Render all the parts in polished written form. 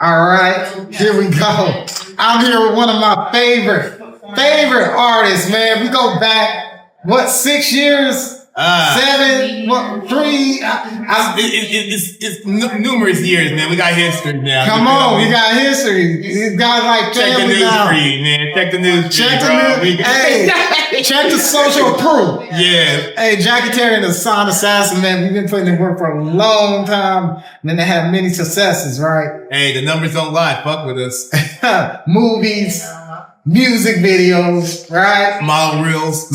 All right, here we go. I'm here with one of my favorite artists, man. We go back, 6 years? 7, 3? It's numerous years, man. We got history now. Come on, we got history. These guys like check the news now. feed, man. Check the news check feed, the bro. news. Hey, check the social proof. Yeah. Hey, Jackie Terry and the Sound Assassin, man. We've been putting in work for a long time, and then they have many successes, right? Hey, the numbers don't lie. Fuck with us. Movies, music videos, right? Model reels,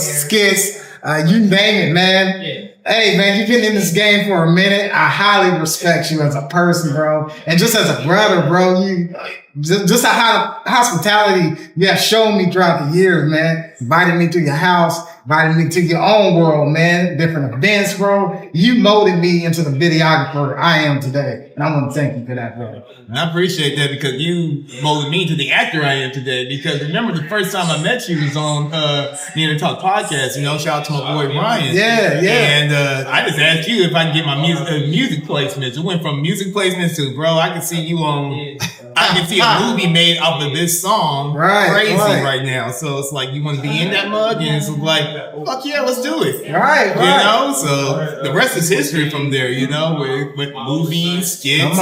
skits. You name it, man. Yeah. Hey, man, you've been in this game for a minute. I highly respect you as a person, bro. And just as a brother, bro, you just how hospitality you have shown me throughout the years, man. Invited me to your house, invited me to your own world, man. Different events, bro. You molded me into the videographer I am today. And I want to thank you for that, bro. And I appreciate that because you molded me into the actor I am today. Because remember the first time I met you was on the Talk podcast, you know, shout out to my boy Ryan. Yeah. And I just asked you if I can get my music placements. It went from music placements to, bro, I can see you on, I can see a movie made off of this song. Crazy right now. So it's like, you want to be in that mug? And it's like, fuck yeah, let's do it. Right. You know? So the rest is history from there, you know, with movies, skits,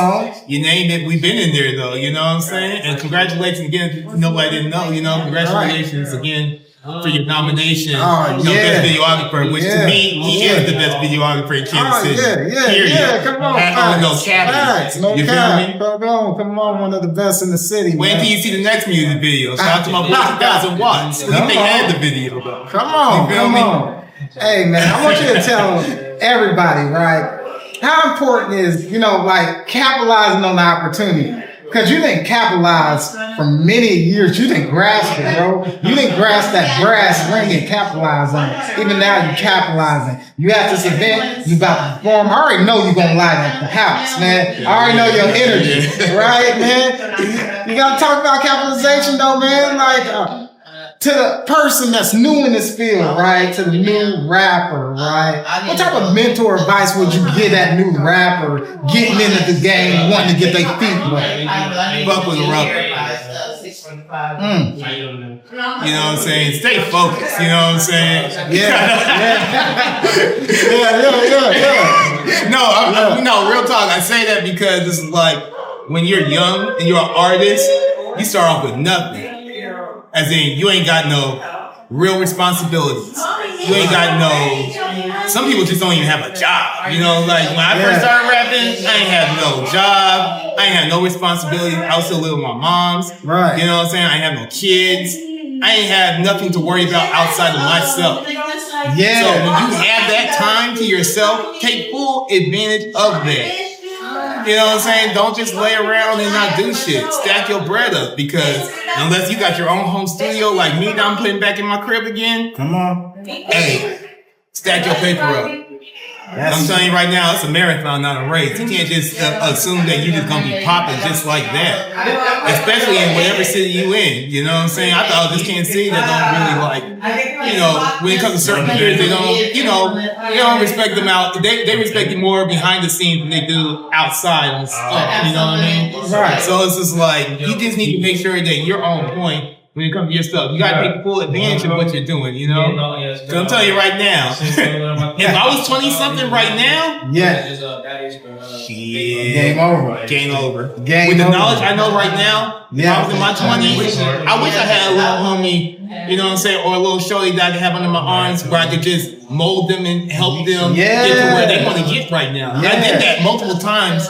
you name it. We've been in there though, you know what I'm saying? And congratulations again, if nobody didn't know, you know, congratulations again for your nomination, best videographer, which to me, he is the best videographer in Kansas City. Yeah, come on. No caveats. You feel me? Come on, one of the best in the city. Wait till you see the next music video. Shout out to my boy 2000 Watts. What do you think had the video though? Come on. Hey man, I want you to tell everybody, right? How important is, you know, like capitalizing on the opportunity? Because you didn't capitalize for many years. You didn't grasp it, bro. You didn't grasp that brass ring and capitalize on it. Even now, you're capitalizing. You at this event, you about to perform. I already know you're going to light up the house, man. I already know your energy, right, man? You got to talk about capitalization, though, man. Like, to the person that's new in this field, right? To the new rapper, right? What type of mentor advice would you give that new rapper getting into the game, wanting to get their feet wet? Fuck with a rapper. You know what I'm saying? Stay focused. You know what I'm saying? No, real talk. I say that because it's like when you're young and you're an artist, you start off with nothing. As in, you ain't got no real responsibilities. You ain't got no. Some people just don't even have a job. You know, like when I first started rapping, I ain't had no job. I ain't had no responsibility. I was still living with my mom's. Right. You know what I'm saying? I ain't have no kids. I ain't had nothing to worry about outside of myself. Yeah. So when you have that time to yourself, take full advantage of that. You know what I'm saying? Don't just lay around and not do shit. Stack your bread up because unless you got your own home studio like me that I'm putting back in my crib again. Come on. Hey, stack your paper up. I'm telling you right now, it's a marathon, not a race. You can't just assume that you're just going to be popping just like that. Especially in whatever city you in. You know what I'm saying? I thought this Kansas City that don't really like, you know, when it comes to certain peers, they don't, you know, they don't respect them out. They respect you more behind the scenes than they do outside on stuff. You know what I mean? Right. So it's just like, you just need to make sure that you're on point when it comes to your stuff. You gotta take full advantage of what you're doing, you know? So I'm telling you right now, if I was 20 something right now, game over. Game over. Game With the over. knowledge I know right now, if I was in my 20s, I wish I had a little homie, you know what I'm saying, or a little shorty that I could have under my arms where I could just mold them and help them get to where they want to get right now. I did that multiple times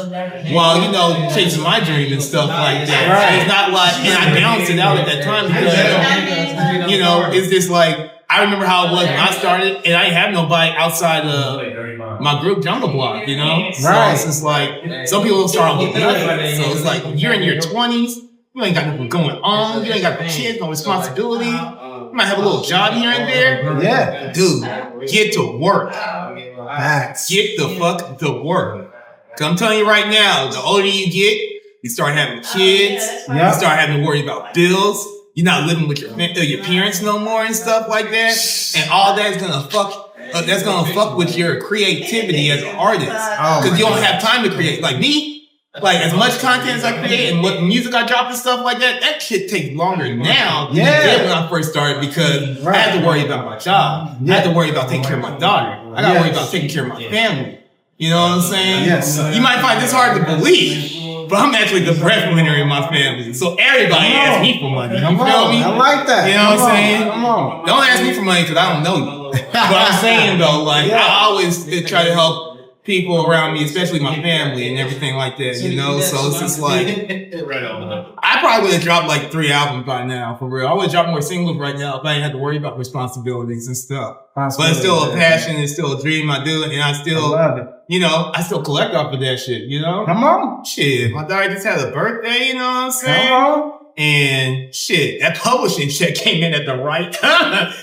while, you know, chasing my dream and stuff like that. Right. It's not like, and I balanced it out at that time because, you know, it's just like, I remember how it was when I started, and I didn't have nobody outside of my group, Jungle Block, you know? So it's just like, some people start off with nothing. So it's like, you're in your 20s, you ain't got nothing going on, you ain't got no kids, no responsibility. You might have a little job here and there. Yeah. Dude, get to work. Facts. Get the fuck to work. Cause I'm telling you right now, the older you get, you start having kids, you start having to worry about bills. You're not living with your parents no more and stuff like that. And all that's gonna fuck with your creativity as an artist. Cause you don't have time to create. Like me, Like, as much content as I create and what music I drop and stuff like that, that shit takes longer now than it did when I first started because I had to worry about my job. I had to worry about taking care of my daughter. I got to worry about taking care of my family. You know what I'm saying? Yes. You might find this hard to believe, but I'm actually the breadwinner in my family. So everybody asks me for money. You feel me? I like that. You know what I'm saying? Come on. Don't ask me for money because I don't know you. But I'm saying though, like, I always try to help people around me, especially my family and everything like that, you know? So it's just like, I probably would have dropped like 3 albums by now, for real. I would have dropped more singles right now if I didn't have to worry about responsibilities and stuff. But it's still a passion, it's still a dream I do, and I love it. You know, I still collect off of that shit, you know? Come on. Shit, my daughter just had a birthday, you know what I'm saying? Come on. And shit, that publishing check came in at the right time.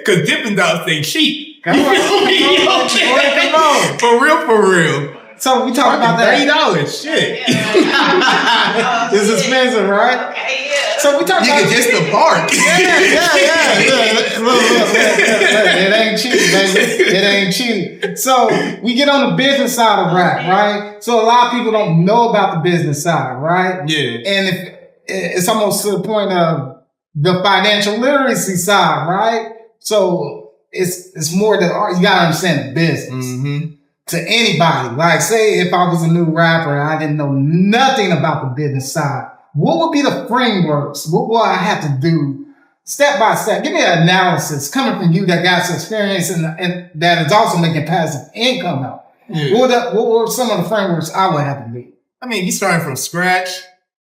Cause Dippin' Dots ain't cheap. Come on. For real. So we talk about that. $30. Shit. It's expensive, right? So we talk about just the park. Yeah. Look. It ain't cheap, baby. It ain't cheap. So we get on the business side of rap, right? So a lot of people don't know about the business side, right? Yeah. And if it's almost to the point of the financial literacy side, right? So it's more than you gotta understand the business. Mm-hmm. To anybody, like say if I was a new rapper and I didn't know nothing about the business side, what would be the frameworks? What would I have to do step by step? Give me an analysis coming from you that got some experience and that is also making passive income out. Yeah. What were some of the frameworks I would have to be? I mean, you starting from scratch,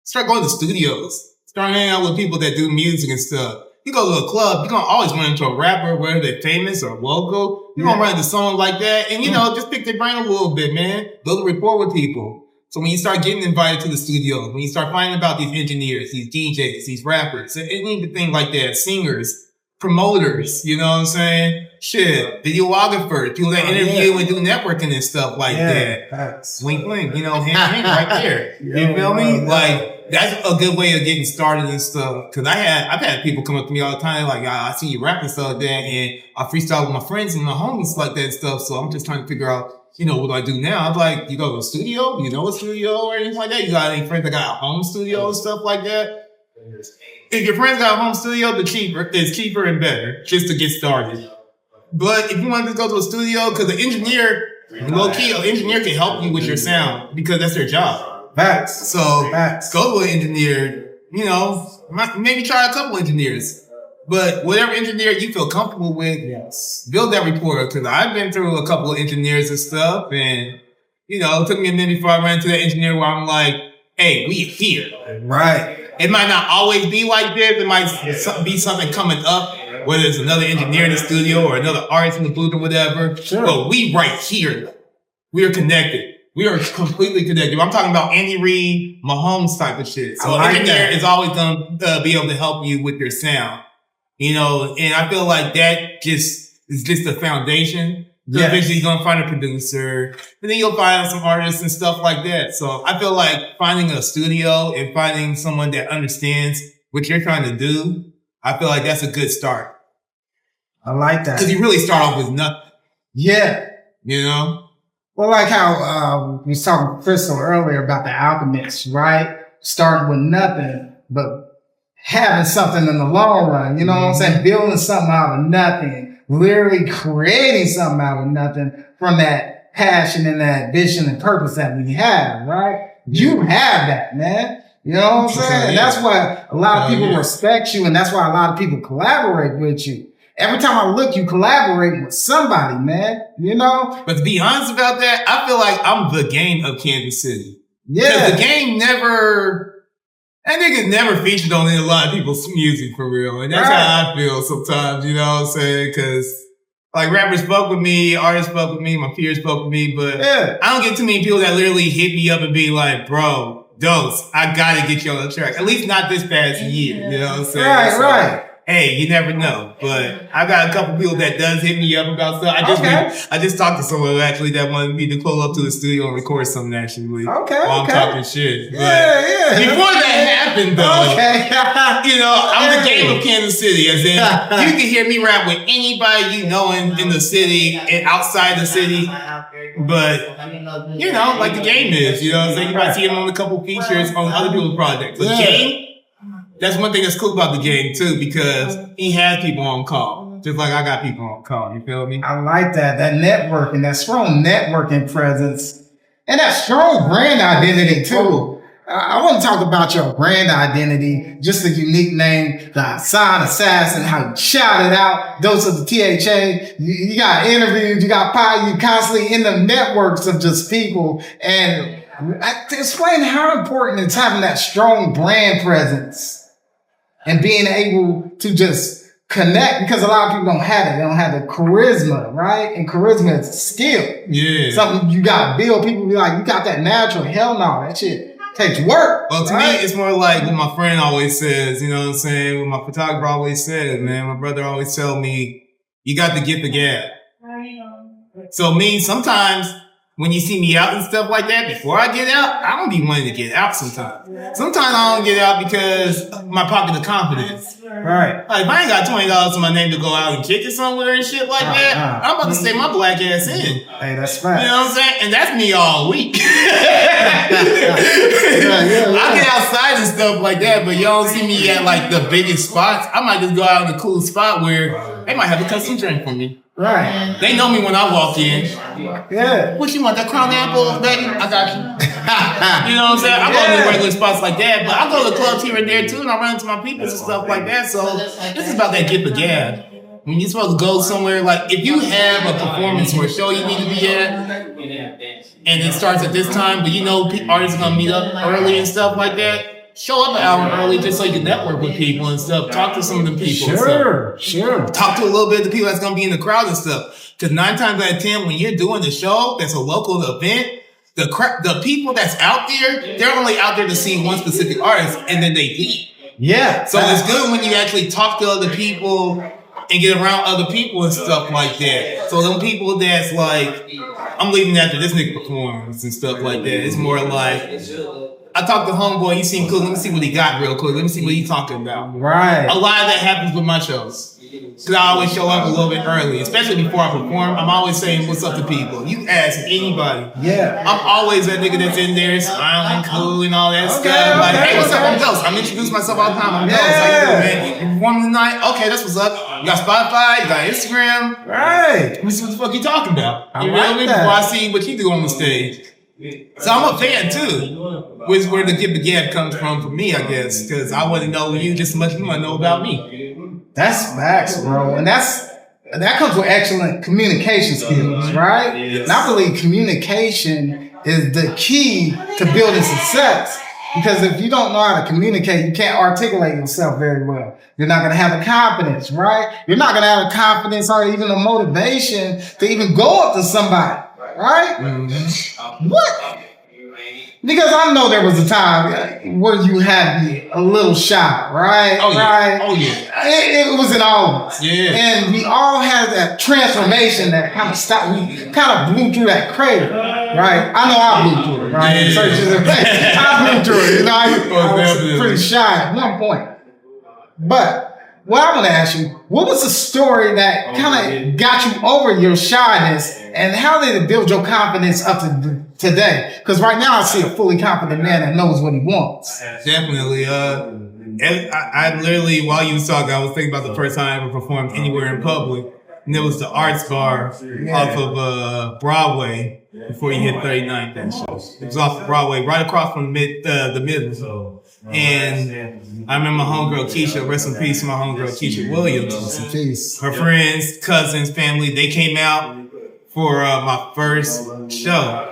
start going to studios, start hanging out with people that do music and stuff. You go to a club, you're going to always run into a rapper, whether they're famous or local. You're going to run into someone like that. And, you know, just pick their brain a little bit, man. Build a rapport with people. So when you start getting invited to the studio, when you start finding about these engineers, these DJs, these rappers, anything like that, singers, promoters, you know what I'm saying? Shit, videographers, people that interview and do networking and stuff like that. Wink, wink, you know, hand right there. You feel me? Like, that's a good way of getting started and stuff. Cause I've had people come up to me all the time like, I see you rapping stuff like that, and I freestyle with my friends and my homies like that and stuff. So I'm just trying to figure out, you know, what do I do now? I'm like, you go to a studio? You know a studio or anything like that? You got any friends that got a home studio and stuff like that? If your friends got a home studio, it's cheaper and better just to get started. But if you want to go to a studio, because the engineer, low-key, an engineer can help you with your sound because that's their job. Facts. So go to an engineer, you know, maybe try a couple engineers. But whatever engineer you feel comfortable with, build that rapport. Because I've been through a couple of engineers and stuff, and, you know, it took me a minute before I ran into that engineer where I'm like, hey, we here. Right. It might not always be like this. It might be something coming up, whether it's another engineer in the studio or another artist in the booth or whatever. Sure. But we right here. We are connected. We are completely connected. I'm talking about Andy Reid, Mahomes type of shit. So an engineer is always going to be able to help you with your sound. You know, and I feel like that is just the foundation. So eventually you're going to find a producer, and then you'll find some artists and stuff like that. So I feel like finding a studio and finding someone that understands what you're trying to do, I feel like that's a good start. I like that. Because you really start off with nothing. Yeah. You know? Well, like how we was talking to Crystal earlier about the Alchemist, right? Starting with nothing, but having something in the long run. You know what I'm saying? Building something out of nothing, literally creating something out of nothing from that passion and that vision and purpose that we have, right? You have that, man. You know what I'm saying? And that's why a lot of people respect you, and that's why a lot of people collaborate with you. Every time I look, you collaborating with somebody, man. You know? But to be honest about that, I feel like I'm the Game of Kansas City. Yeah. Because the Game that nigga never featured on a lot of people's music for real. And that's how I feel sometimes, you know what I'm saying? Because like rappers spoke with me, artists spoke with me, my peers spoke with me, but I don't get too many people that literally hit me up and be like, bro, Dose, I gotta get you on the track. At least not this past year, you know what I'm saying? Right. Hey, you never know. But I got a couple people that does hit me up about stuff. I just talked to someone actually that wanted me to pull up to the studio and record something actually. While I'm talking shit. But before that happened though, you know, I'm the Game of Kansas City. As in, you can hear me rap with anybody you know in the city and outside the city. But, you know, like the game is, you know what I'm saying? You might see him on a couple features on other people's projects. But Game, that's one thing that's cool about the Game, too, because he has people on call. Just like I got people on call, you feel me? I like that. That networking, that strong networking presence, and that strong brand identity, too. I want to talk about your brand identity, just the unique name, the Hassan Assassin, how you shout it out, Dose of the THA. You got interviews, you got pie, you constantly in the networks of just people. And explain how important it's having that strong brand presence and being able to just connect, because a lot of people don't have it. They don't have the charisma, right? And charisma is a skill. Yeah. Something you got to build. People be like, you got that natural. Hell no, that shit takes work. Well, to me, it's more like what my friend always says, you know what I'm saying? What my photographer always says, man. My brother always tell me, you got to get the gab. So me, sometimes when you see me out and stuff like that, before I get out, I don't be wanting to get out sometimes. Sometimes I don't get out because of my pocket of confidence. Right. Like, if I ain't got $20 to my name to go out and kick it somewhere and shit like that, I'm about to stay my black ass in. Hey, that's fine. You know what I'm saying? And that's me all week. I get outside and stuff like that, but y'all don't see me at like the biggest spots. I might just go out in a cool spot where they might have a custom drink for me. Right. They know me when I walk in. Yeah. What you want, that Crown Apple, baby? I got you. You know what I'm saying? I go to regular spots like that, but I go to clubs here and there too, and I run into my people and stuff like that. So this is about that get the gab. When you're supposed to go somewhere, like if you have a performance or a show you need to be at, and it starts at this time, but you know artists are gonna meet up early and stuff like that, show up an hour early just so you can network with people and stuff. Talk to some of them people. Sure. Talk to a little bit of the people that's gonna be in the crowd and stuff. Because 9 times out of 10, when you're doing the show, that's a local event. The people that's out there, they're only out there to see one specific artist, and then they leave. Yeah. So it's good when you actually talk to other people and get around other people and stuff like that. So them people that's like, I'm leaving after this nigga performs and stuff like that. It's more like, I talked to homeboy, he seemed cool. Let me see what he got real quick. Let me see what he's talking about. Right. A lot of that happens with my shows. Because I always show up a little bit early, especially before I perform. I'm always saying what's up to people. You ask anybody. Yeah. I'm always that nigga that's in there smiling, cool, and all that stuff. Like, hey, what's up? I'm Ghost. I'm introducing myself all the time. I'm Ghost. How you doing, man? You performing tonight? Okay, that's what's up. You got Spotify, you got Instagram. Right. Let me see what the fuck you talking about. You like me? that. Before I see what you do on the stage. So I'm a fan too, which is where the Get the Gab comes from for me, I guess, because I want to know you just as much as you want to know about me. That's facts, bro. And that comes with excellent communication skills, right? Yes. And I believe communication is the key to building success. Because if you don't know how to communicate, you can't articulate yourself very well. You're not going to have the confidence, right? You're not going to have the confidence or even the motivation to even go up to somebody, right? Mm-hmm. What? Because I know there was a time where you had me a little shy, right? Oh, yeah. Right? Oh, yeah. It wasn't always. Yeah. And we all had that transformation that kind of stopped. We kind of blew through that crater, right? I know I blew through it, right? Yeah. I blew through it. You know, I was definitely. pretty shy at one point. But what I want to ask you, what was the story that kind of got you over your shyness, and how did it build your confidence up to today? Because right now I see a fully confident man that knows what he wants. Definitely. I literally, while you was talking, I was thinking about the first time I ever performed anywhere in public. And it was the Arts Bar off of Broadway before you hit 39th and show. It was off of Broadway, right across from the middle. And I remember my homegirl Keisha, rest in peace, my homegirl Keisha Williams. Peace. Her friends, cousins, family, they came out for my first show.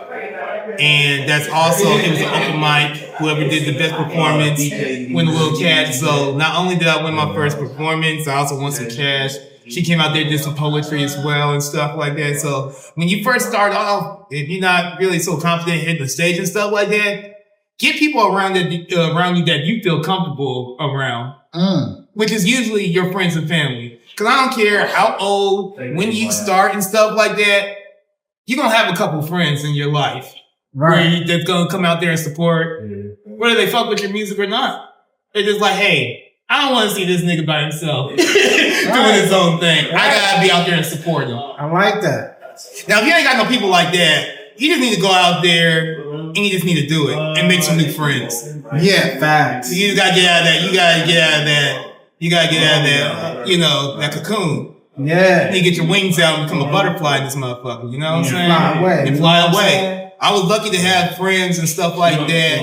And that's also, it was an open mic. Whoever did the best performance win a little cash. So not only did I win my first performance, I also won some cash. She came out there, did some poetry as well and stuff like that. So when you first start off, if you're not really so confident hitting the stage and stuff like that, get people around you that you feel comfortable around, which is usually your friends and family. Because I don't care how old, when you start and stuff like that, you're going to have a couple friends in your life. Right. That's going to come out there and support, whether they fuck with your music or not. They're just like, hey, I don't want to see this nigga by himself doing his own thing. I got to be out there and support him. I like that. Now, if you ain't got no people like that, you just need to go out there and you just need to do it and make some new friends. Yeah, facts. You gotta get out of that. You gotta get out of that. You gotta get out of that, that cocoon. Yeah. You get your wings out and become a butterfly in this motherfucker. You know what I'm saying? Fly away. And fly away. I was lucky to have friends and stuff like that,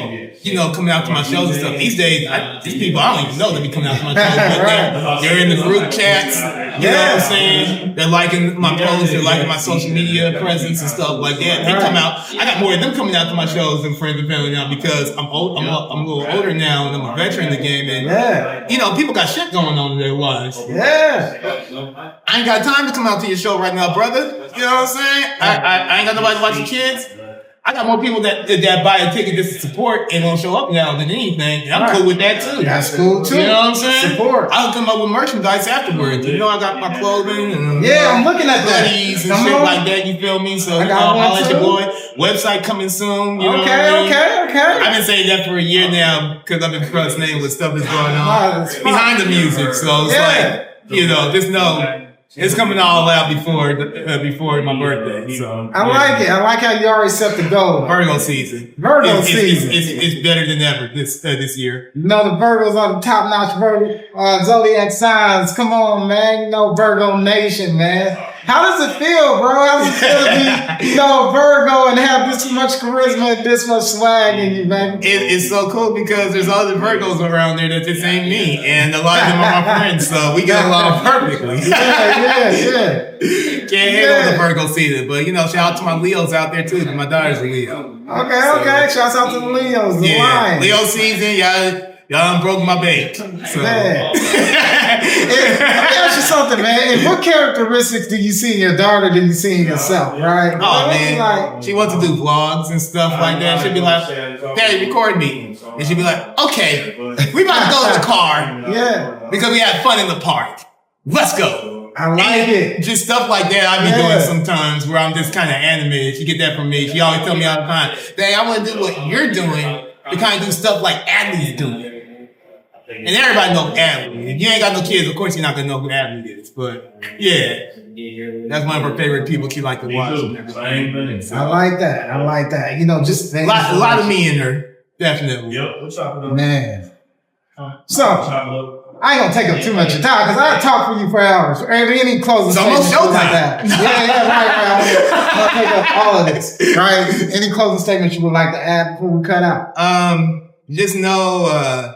coming out to my shows and stuff. These days, these people, I don't even know they be coming out to my shows, but they're in the group chats, you know what I'm saying? They're liking my posts, they're liking my social media presence and stuff like that. They come out, I got more of them coming out to my shows than friends and family now because I'm a little older now and I'm a veteran in the game and, people got shit going on in their lives. Yeah. I ain't got time to come out to your show right now, brother. You know what I'm saying? I ain't got nobody to watch your kids. I got more people that buy a ticket just to support and won't show up now than anything. And I'm cool with that too. That's cool too. You know what I'm saying? Support. I'll come up with merchandise afterwards. I got my clothing and I'm looking at that. hoodies and shit like that. You feel me? So I'll let your boy. Website coming soon. You know what I mean? Okay. I've been saying that for a year now because I've been frustrated with stuff that's going on behind the music. So it's like, just know. It's coming all out before my birthday. So I like it. I like how you already set the goal. Virgo season. It's better than ever this year. The Virgos are the top notch zodiac signs. Come on, man. Virgo Nation, man. How does it feel, bro? How does it feel to be, Virgo and have this much charisma and this much swag in you, man? It's so cool because there's other Virgos around there that just ain't me, and a lot of them are my friends, so we get along perfectly. Yeah. Can't handle the Virgo season, but shout out to my Leos out there too. My daughter's a Leo. Okay. Shouts out to the Leos. The lion. Leo season, y'all broke my bank. So. Man. Let me ask you something, man. What characteristics do you see in your daughter that you see in yourself, right? Oh, man. She wants to do vlogs and stuff like that. She'll be like, Daddy, record me. And she'll be like, okay, we about to go to the car. Yeah. Because we had fun in the park. Let's go. I like it. Just stuff like that I be doing sometimes where I'm just kind of animated. She get that from me. She always tell me all the time, Dang, I want to do what you're doing to kind of do stuff like Adley is doing. And everybody knows Adley. If you ain't got no kids, of course you're not going to know who Adley is. But, that's one of her favorite people she like to watch. I like that. Just a lot of me in her. Definitely. Man. So, I ain't gonna take up too much of time because I talk for you for hours. Any closing statements like that? Right. I'm gonna take up all of this. Right. Any closing statements you would like to add before we cut out? Just know,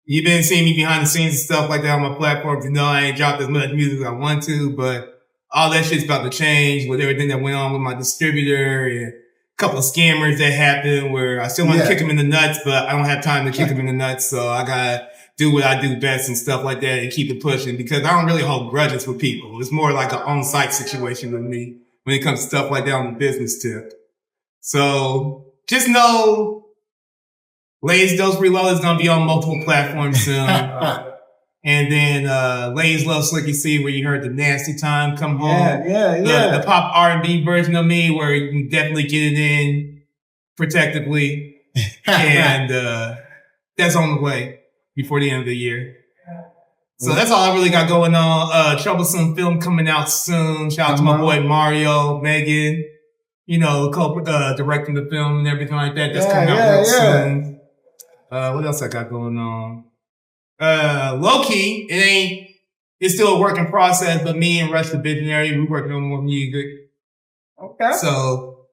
you've been seeing me behind the scenes and stuff like that on my platforms. I ain't dropped as much music as I want to, but all that shit's about to change with everything that went on with my distributor and a couple of scammers that happened where I still want to kick them in the nuts, but I don't have time to kick them in the nuts. So I gotta do what I do best and stuff like that and keep it pushing because I don't really hold grudges with people. It's more like an on-site situation with me when it comes to stuff like that on the business tip. So just know Lay's Dose Reloaded is going to be on multiple platforms soon. And then Lay's Love Slicky C, where you heard the Nasty Time come home. The pop R&B version of me, where you can definitely get it in protectively. And that's on the way before the end of the year. So that's all I really got going on. Troublesome film coming out soon. Shout out to my boy Mario, Megan, directing the film and everything like that. That's coming out real soon. What else I got going on? Low key, it's still a work in process, but me and Rush the Visionary, we working on more music. Okay. So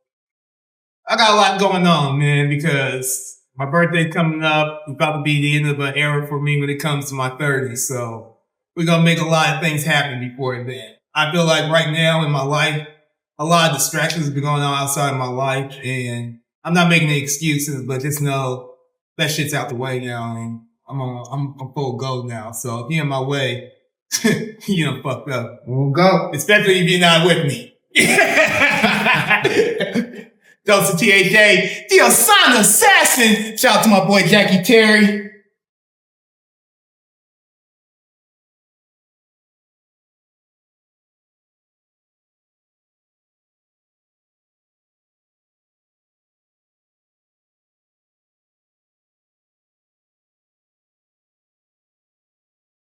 I got a lot going on, man, because my birthday's coming up. It's about to be the end of an era for me when it comes to my 30s. So we're going to make a lot of things happen before then. I feel like right now in my life, a lot of distractions have been going on outside of my life, and I'm not making any excuses, but just know that shit's out the way now, and I'm full go now. So if you're in my way, you done fucked up. We'll go. Especially if you're not with me. Dose of THA, the Asana Assassin. Shout out to my boy Jackie Terry.